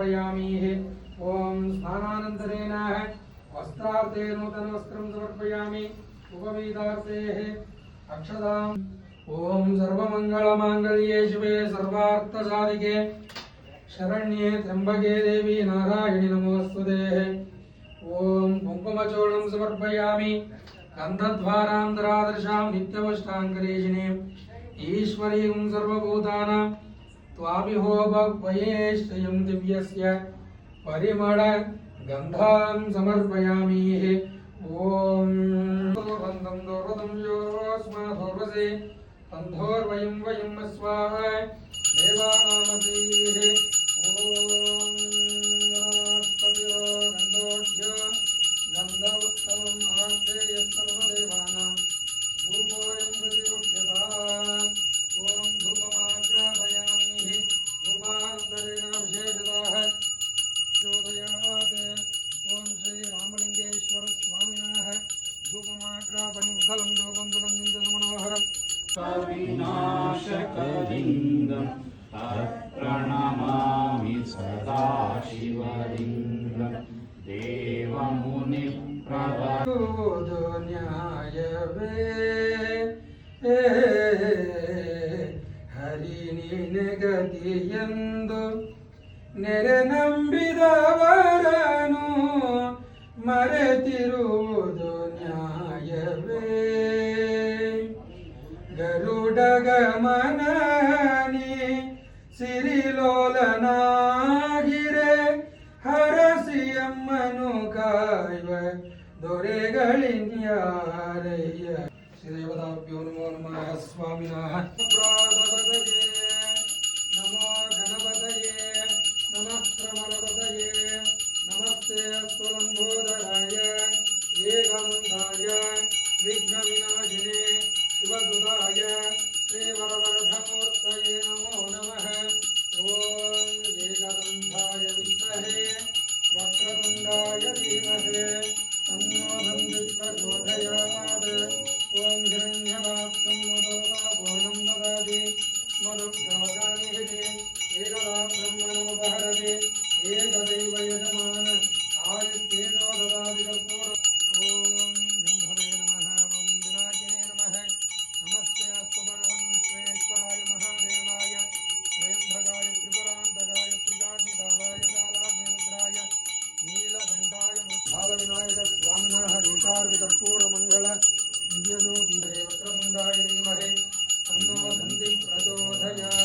समर्पयामि। ओम स्नानानन्तरेण वस्त्रार्थे नूतनवस्त्रं समर्पयामि। उपवीतार्थे अक्षताम्। ओम सर्वमंगलमांगल्ये शिवे सर्वार्थसाधिके शरण्ये त्र्यंबके देवी नारायणि नमोस्तुते। ओम कुंकुमचूर्णं समर्पयामि। गन्धद्वारान्तरादर्शां नित्यवष्टाङ्करेशिनीम् ईश्वरीं सर्वभूतानां त्वाभिहोपक्वयेष्टयं दिव्यस्य परिमळ गन्धां समर्पयामि। ओम बन्धं दोर्वदं योऽस्माधोर्वसे बन्धोर्वयं वयं स्वाहा देवानामसीः। ओम नास्पतिरो गन्धोऽढ्य गन्ध उत्तमम् आस्तेय सर्वदेवानां धूपोऽयं प्रतिगृह्यताम्। ओम धूपमाग्रापयामि। धूपानन्तरेण विशेषतः चोदयात्। ओम श्री रामलिंगेश्वर स्वामिनः धूपमाग्रापयं धूपं सुगन्धिं विनाशकलिङ्गं प्रणमामि सदा शिवलिङ्गं न्यायवे हरि निनगतियंदु ನೆರೆನಂಬಿದವರನು ಮರೆತಿರುವುದು ನ್ಯಾಯವೇ. ಗರುಡಗಮನನಿ ಸಿರಿಲೋಲನಾಗಿರೆ ಹರಸಿಯಮ್ಮನು ಕಾಯುವ ದೊರೆಗಳಿನ್ಯಾರಯ್ಯ. ಶ್ರೀದೇವತಾಭ್ಯೋ ನಮೋ ನಮಃ. ಸ್ವಾಮಿನಃ ಪ್ರಾದಪದಗೆ ನಮೋ ಗಣಪತಯೇ ನಮಃ ಪ್ರಮಲಪತಯೇ ನಮಸ್ತೆ ಸ್ವಲಂಬೋದರಾಯ ಏಕದಂತಾಯ ವಿಘ್ನವಿನಾಶಿನೇ ಶಿವಸುತಾಯ ಶ್ರೀವರವರಧಮೂರ್ತಯೇ ನಮೋ ನಮಃ. ಓಂ ಏಕದಂತಾಯ ವಿದ್ಮಹೇ ವಕ್ರತುಂಡಾಯ ಧೀಮಹಿ ತನ್ನೋ ದಂತಿ ಪ್ರಚೋದಯಾತ್. ಓಂ ಹಿರಣ್ಯಪಾತ್ರಂ ಮದೋ ಪೂರ್ಣಂ ದದಾತಿ ಮಧುಗ್ರಾಗಾನಿಹಿ ಏಕದಾ ಬ್ರಹ್ಮಣೋಪಹರತಿ ಏಕದೈವ ಯಜಮಾನ ಆಯುತ್ತೇಜೋ ದದಾತಿ ಕರ್ಪೂರ. ಓಂ ಶಂಭವೇ ನಮಃ.